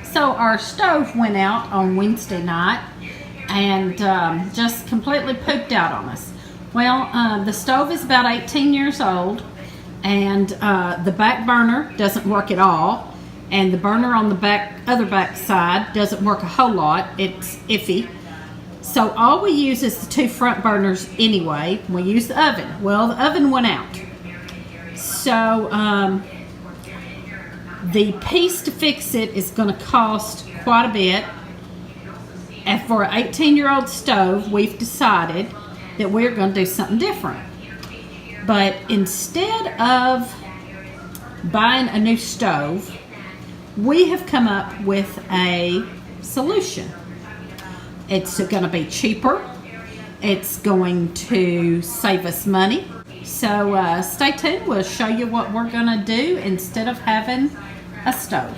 So our stove went out on Wednesday night and just completely pooped out on us. Well, the stove is about 18 years old, and the back burner doesn't work at all, and the burner on the other back side doesn't work a whole lot. It's iffy. So all we use is the two front burners anyway. We use the oven. Well, the oven went out. So the piece to fix it is going to cost quite a bit. And for an 18-year-old stove, we've decided that we're going to do something different. But instead of buying a new stove, we have come up with a solution. It's going to be cheaper. It's going to save us money. So stay tuned. We'll show you what we're going to do instead of having a stove.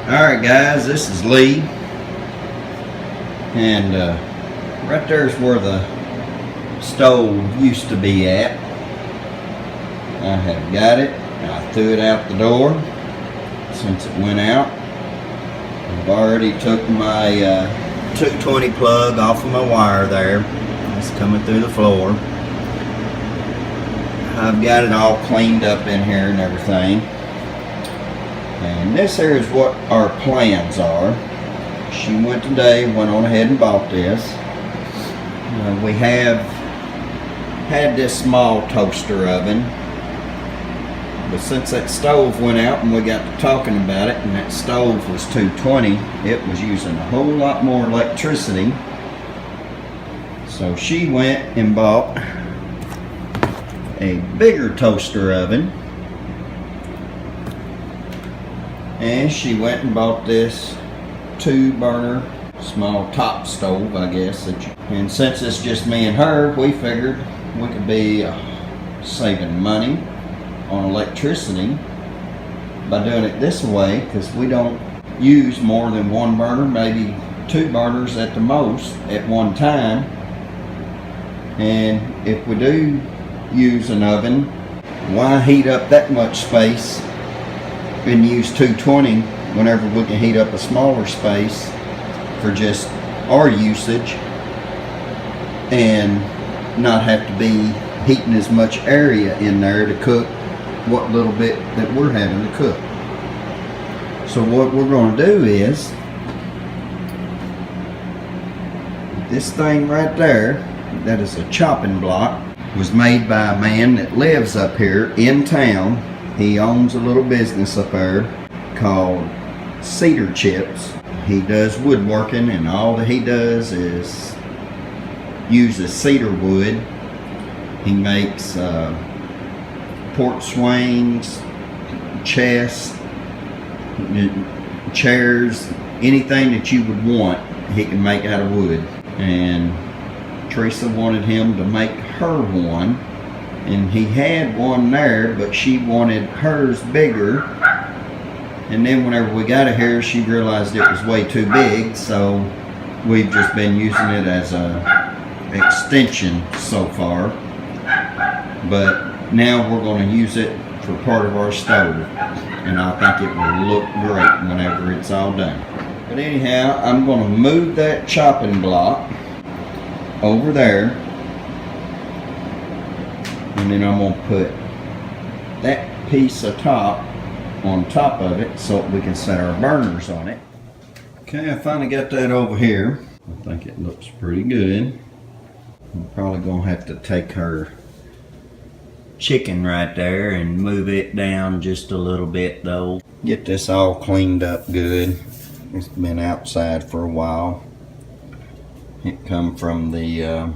Alright guys, this is Lee, and right there is where the stove used to be at. I have got it. I threw it out the door since it went out. I've already took my 220 plug off of my wire there. It's coming through the floor. I've got it all cleaned up in here and everything. And this here is what our plans are. She went today, went on ahead and bought this. We have had this small toaster oven, but since that stove went out and we got to talking about it, and that stove was 220, it was using a whole lot more electricity. So she went and bought a bigger toaster oven. And she went and bought this 2-burner small top stove, I guess. And since it's just me and her, we figured we could be saving money on electricity by doing it this way, because we don't use more than 1 burner, maybe 2 burners at the most at one time. And if we do use an oven, why heat up that much space and use 220 whenever we can heat up a smaller space for just our usage and not have to be heating as much area in there to cook what little bit that we're having to cook. So what we're going to do is this thing right there, that is a chopping block, was made by a man that lives up here in town. He owns a little business up there called Cedar Chips. He does woodworking, and all that he does is uses cedar wood. He makes porch swings, chests, chairs, anything that you would want, he can make out of wood. And Teresa wanted him to make her one. And he had one there, but she wanted hers bigger. And then whenever we got it here, she realized it was way too big, so we've just been using it as a extension so far. But now we're going to use it for part of our stove, and I think it will look great whenever it's all done. But anyhow, I'm going to move that chopping block over there. And then I'm going to put that piece of top on top of it so we can set our burners on it. Okay, I finally got that over here. I think it looks pretty good. I'm probably going to have to take her chicken right there and move it down just a little bit though. Get this all cleaned up good. It's been outside for a while. It come from the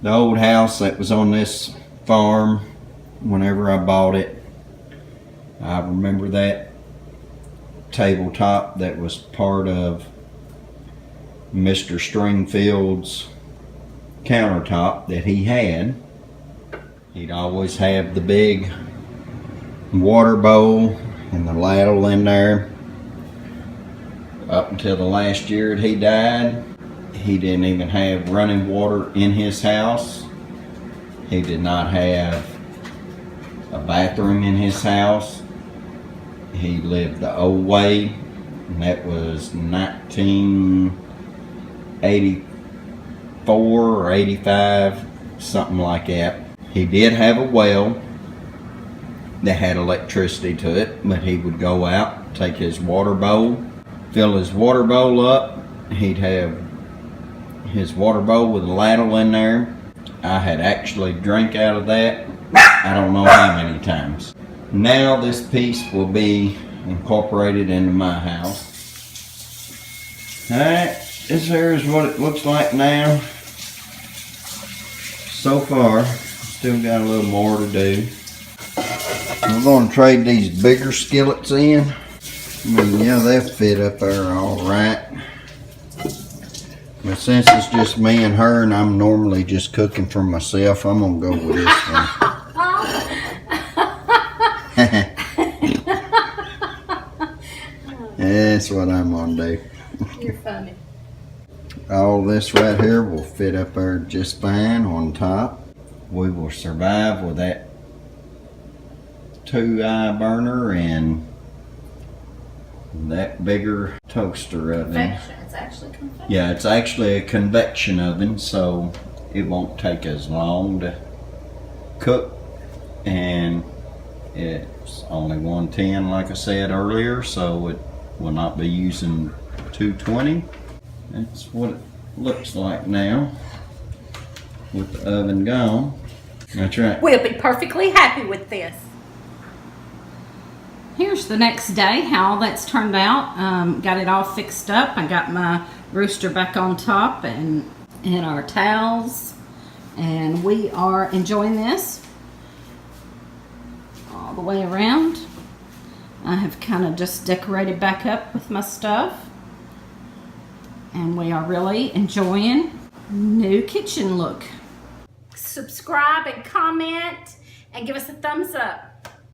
old house that was on this farm whenever I bought it. I remember that tabletop that was part of Mr. Stringfield's countertop that he had. He'd always have the big water bowl and the ladle in there up until the last year that he died. He didn't even have running water in his house. He did not have a bathroom in his house. He lived the old way, and that was 1984 or 85, something like that. He did have a well that had electricity to it, but he would go out, take his water bowl, fill his water bowl up. He'd have his water bowl with a ladle in there. I had actually drank out of that, I don't know how many times. Now this piece will be incorporated into my house. Alright, this here is what it looks like now. So far, still got a little more to do. We're going to trade these bigger skillets in. I mean, yeah, they'll fit up there all right. But since it's just me and her, and I'm normally just cooking for myself, I'm going to go with this one. That's what I'm going to do. You're funny. All this right here will fit up there just fine on top. We will survive with that 2-eye burner and that bigger toaster oven. Convection. It's actually convection. Yeah, it's actually a convection oven, so it won't take as long to cook, and it's only 110 like I said earlier, so it will not be using 220. That's what it looks like now with the oven gone. That's right. We'll be perfectly happy with this. Here's the next day, how all that's turned out. Got it all fixed up. I got my rooster back on top and our towels. And we are enjoying this all the way around. I have kind of just decorated back up with my stuff. And we are really enjoying new kitchen look. Subscribe and comment and give us a thumbs up.